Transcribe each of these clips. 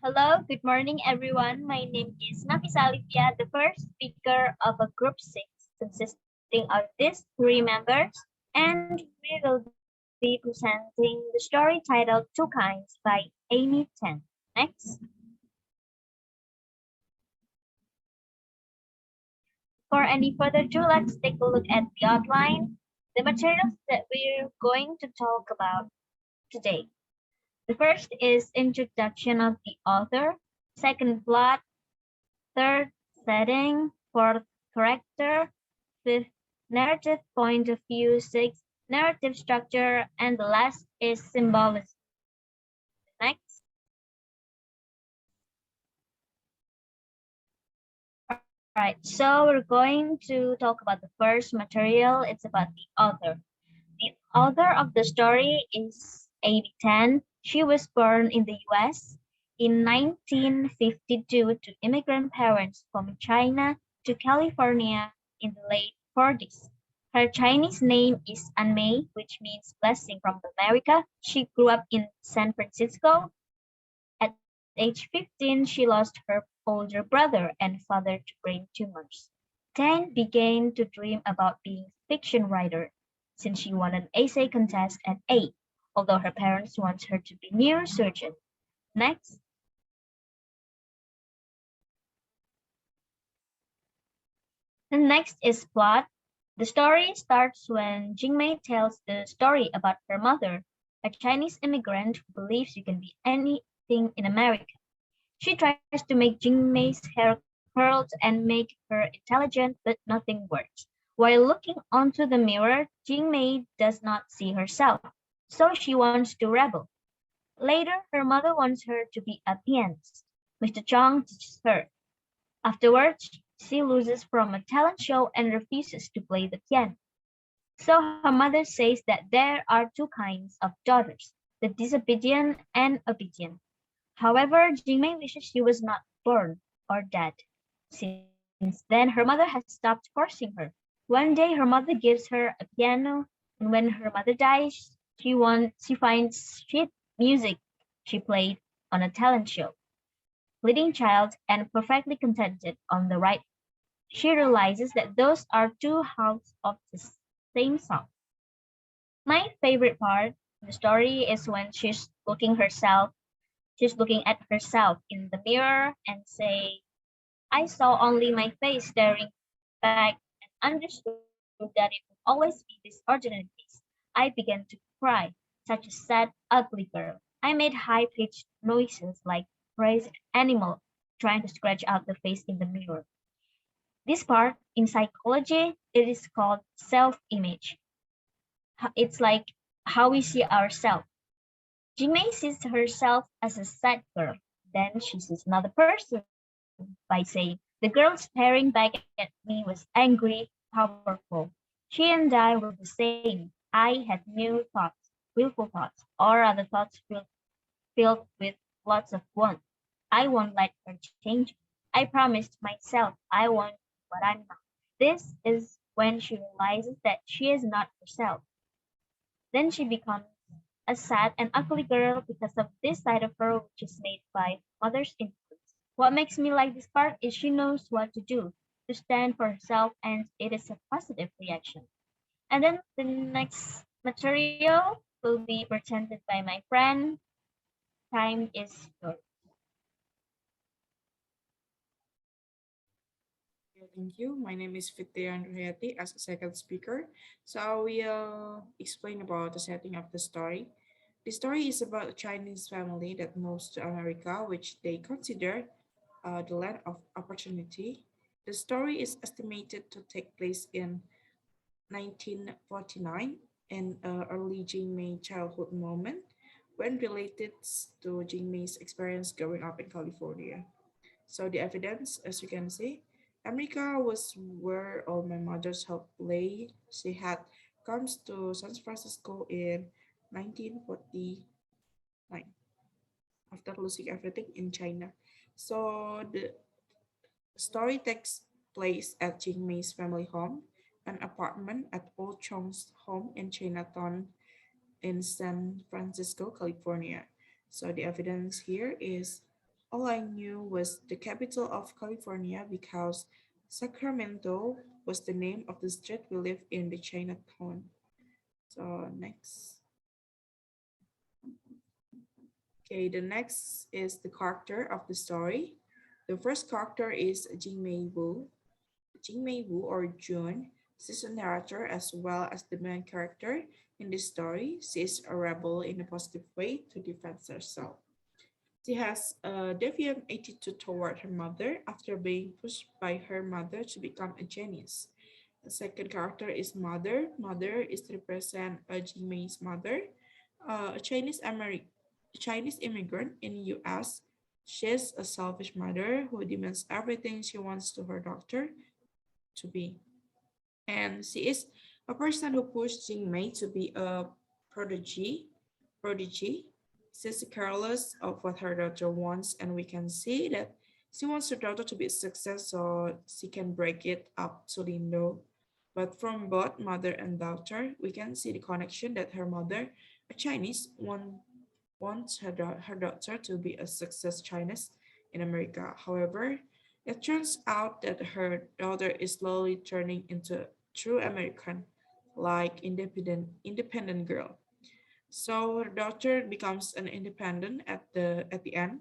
Hello, good morning, everyone. My name is Nafisa Alivia, the first speaker of a group six consisting of these three members, and we will be presenting the story titled Two Kinds by Amy Ten. Next. For any further ado, let's take a look at the outline, the materials that we're going to talk about today. The first is introduction of the author, second plot, third setting, fourth character, fifth narrative point of view, sixth narrative structure, and the last is symbolism. Next. Alright, so we're going to talk about the first material. It's about the author. The author of the story is Amy Tan. She was born in the US in 1952 to immigrant parents from China to California in the late 40s. Her Chinese name is Anmei, which means blessing from America. She grew up in San Francisco. At age 15, she lost her older brother and father to brain tumors. Tan began to dream about being a fiction writer since she won an essay contest at 8, although her parents want her to be a neurosurgeon. Next. The next is plot. The story starts when Jing Mei tells the story about her mother, a Chinese immigrant who believes you can be anything in America. She tries to make Jing Mei's hair curled and make her intelligent, but nothing works. While looking onto the mirror, Jing Mei does not see herself, so she wants to rebel. Later, her mother wants her to be a pianist. Mr. Chong teaches her. Afterwards, she loses from a talent show and refuses to play the piano. So her mother says that there are two kinds of daughters, the disobedient and obedient. However, Jingmei wishes she was not born or dead. Since then, her mother has stopped forcing her. One day, her mother gives her a piano, and when her mother dies, she finds sheet music she played on a talent show. Leading child and perfectly contented on the right. She realizes that those are two halves of the same song. My favorite part of the story is when she's looking at herself in the mirror and say, I saw only my face staring back and understood that it would always be this ordinary face. I began to cry, such a sad, ugly girl. I made high-pitched noises like crazy animal trying to scratch out the face in the mirror. This part, in psychology, it is called self-image. It's like how we see ourselves. Jimei sees herself as a sad girl. Then she sees another person by saying, the girl staring back at me was angry, powerful. She and I were the same. I had new thoughts, willful thoughts, or other thoughts filled with lots of want. I won't let her change me. I promised myself I want what I'm not. This is when she realizes that she is not herself. Then she becomes a sad and ugly girl because of this side of her which is made by mother's influence. What makes me like this part is she knows what to do, to stand for herself, and it is a positive reaction. And then the next material will be presented by my friend. Time is yours. Okay, thank you. My name is Fitria Nurhayati as a second speaker. So I will explain about the setting of the story. The story is about a Chinese family that moves to America, which they consider the land of opportunity. The story is estimated to take place in 1949, an early Jing Mei childhood moment when related to Jing Mei's experience growing up in California. So the evidence, as you can see, America was where all my mother's help lay. She had comes to San Francisco in 1949 after losing everything in China. So the story takes place at Jing Mei's family home, an apartment at Old Chong's home in Chinatown in San Francisco, California. So the evidence here is All I knew was the capital of California because Sacramento was the name of the street we lived in the Chinatown. So next. Okay, the next is the character of the story. The first character is Jing Mei Wu. Jing Mei Wu or June. She's a narrator as well as the main character in this story. She is a rebel in a positive way to defend herself. She has a deviant attitude toward her mother after being pushed by her mother to become a genius. The second character is Mother. Mother is represent Jing Mei's mother, a Chinese immigrant in the U.S. She's a selfish mother who demands everything she wants to her daughter to be. And she is a person who pushed Jing Mei to be a prodigy. Prodigy. She's careless of what her daughter wants, and we can see that she wants her daughter to be a success so she can break it up to Lindo. But from both mother and daughter, we can see the connection that her mother, a Chinese, wants her daughter to be a success Chinese in America. However, it turns out that her daughter is slowly turning into a true American, like independent girl. So her daughter becomes an independent at the end.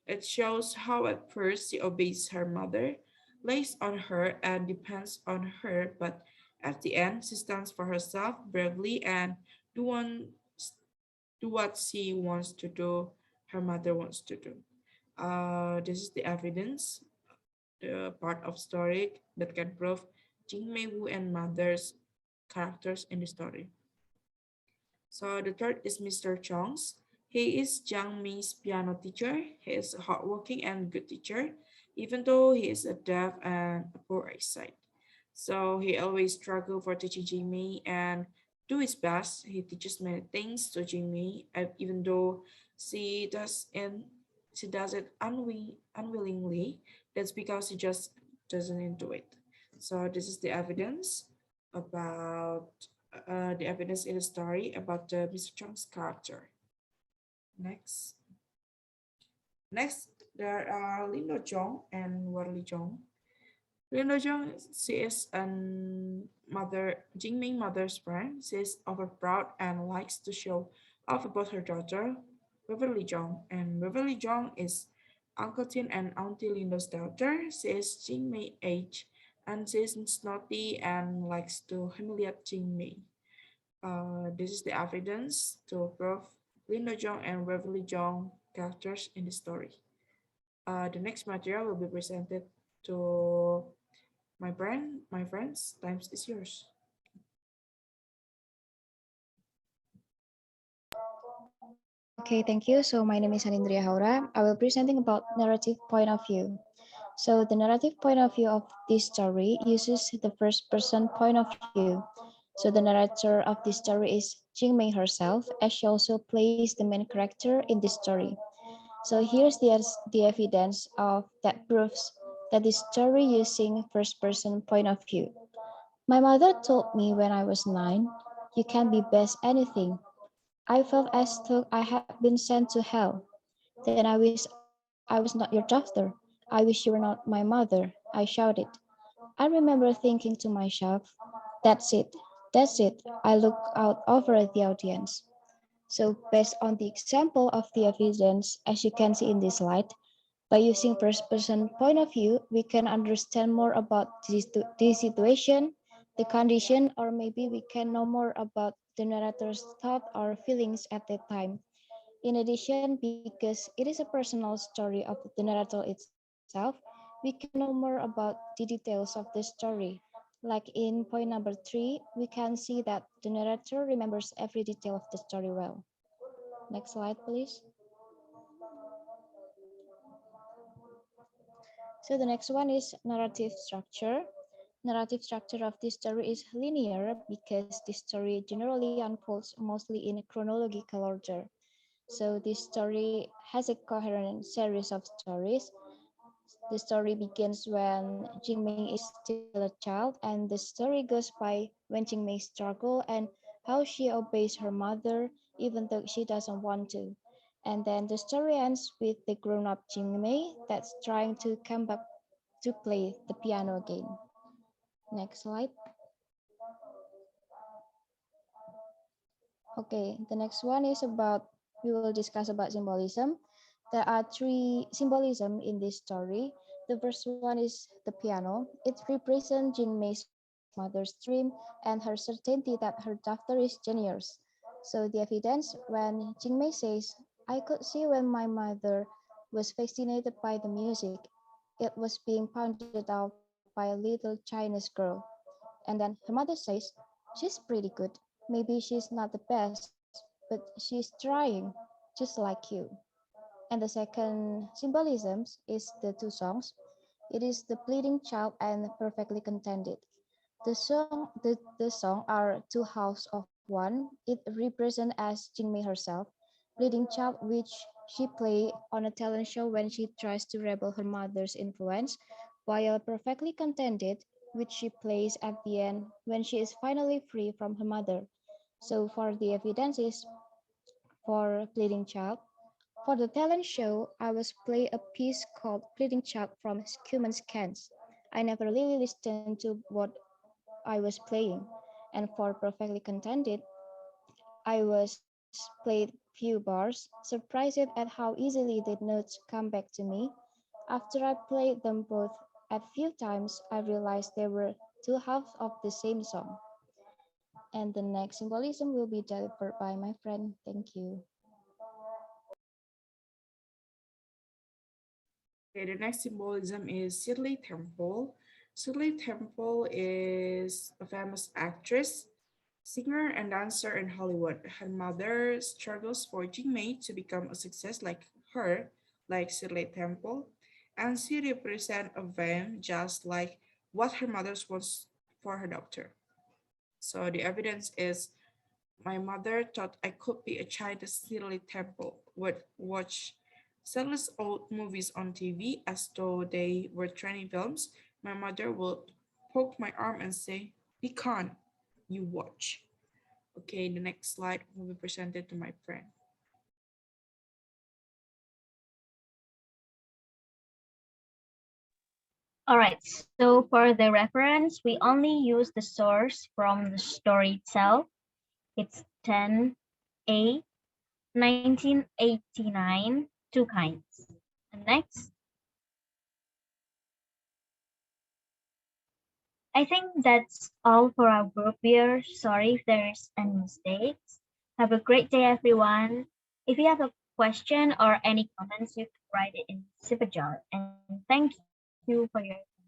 It shows how at first she obeys her mother, lays on her and depends on her, but at the end she stands for herself bravely and do one do what she wants to do, her mother wants to do. This is the evidence, the part of story that can prove Jing Mei Wu and mother's characters in the story. So the third is Mr. Chongs. He is Jiang Mei's piano teacher. He is a hardworking and good teacher, even though he is a deaf and a poor eyesight. So he always struggle for teaching Jimmy and do his best. He teaches many things to Jimmy, even though she does and she does it unwillingly. That's because he just doesn't into it. So this is the evidence about the evidence in the story about the Mr. Chong's character. Next, next there are Lindo Zhong and Warli Zhong. Lindo Zhong, she is an mother, Jingming mother's friend. She is overproud and likes to show off about her daughter, Beverly Zhong. And Beverly Zhong is Uncle Tin and Auntie Lindo's daughter. She is Jingmei age and she is snotty and likes to humiliate Jingmei. This is the evidence to prove Linda Jong and Beverly Jong characters in the story. The next material will be presented to my friends. Times is yours. Okay, thank you. So my name is Hanindria Haura. I will presenting about narrative point of view. So the narrative point of view of this story uses the first person point of view. So the narrator of this story is Jing Mei herself, as she also plays the main character in this story. So here's the evidence of that proves that this story using first person point of view. My mother told me when I was 9, you can be best anything. I felt as though I had been sent to hell. Then I wish I was not your daughter. I wish you were not my mother, I shouted. I remember thinking to myself, that's it, that's it. I look out over at the audience. So based on the example of the evidence, as you can see in this slide, by using first person point of view, we can understand more about the situation, the condition, or maybe we can know more about the narrator's thought or feelings at that time. In addition, because it is a personal story of the narrator itself, we can know more about the details of the story. Like in point number 3, we can see that the narrator remembers every detail of the story well. Next slide, please. So the next one is narrative structure. Narrative structure of this story is linear because this story generally unfolds mostly in a chronological order. So this story has a coherent series of stories. The story begins when Jingming is still a child, and the story goes by when Jingmei struggles and how she obeys her mother even though she doesn't want to. And then the story ends with the grown-up Jing Mei that's trying to come back to play the piano again. Next slide. Okay, the next one is about, we will discuss about symbolism. There are three symbolism in this story. The first one is the piano. It represents Jing Mei's mother's dream and her certainty that her daughter is genius. So the evidence when Jing Mei says, I could see when my mother was fascinated by the music. It was being pounded out by a little Chinese girl. And then her mother says, she's pretty good. Maybe she's not the best, but she's trying, just like you. And the second symbolism is the two songs. It is the pleading child and perfectly contented. The song are two halves of one. It represents as Jing Mei herself, pleading child, which she play on a talent show when she tries to rebel her mother's influence, while perfectly contented, which she plays at the end when she is finally free from her mother. So for the evidences for pleading child, for the talent show, I was play a piece called Pleading Child from Human Scans. I never really listened to what I was playing, and for Perfectly Contented, I was played few bars, surprised at how easily the notes come back to me. After I played them both a few times, I realized they were two halves of the same song. And the next symbolism will be delivered by my friend. Thank you. Okay, the next symbolism is Shirley Temple. Shirley Temple is a famous actress, singer, and dancer in Hollywood. Her mother struggles for Jing Mei to become a success like her, like Shirley Temple, and she represents a van just like what her mother wants for her daughter. So the evidence is my mother thought I could be a Chinese Shirley Temple, would watch Sellers old movies on TV as though they were training films. My mother would poke my arm and say, "Be calm, you watch." Okay, the next slide will be presented to my friend. All right, so for the reference, we only use the source from the story itself. It's 10A, 1989, two kinds. And next, I think that's all for our group here. Sorry if there's any mistakes. Have a great day, everyone. If you have a question or any comments, you can write it in Sipajal. And thank you for your time.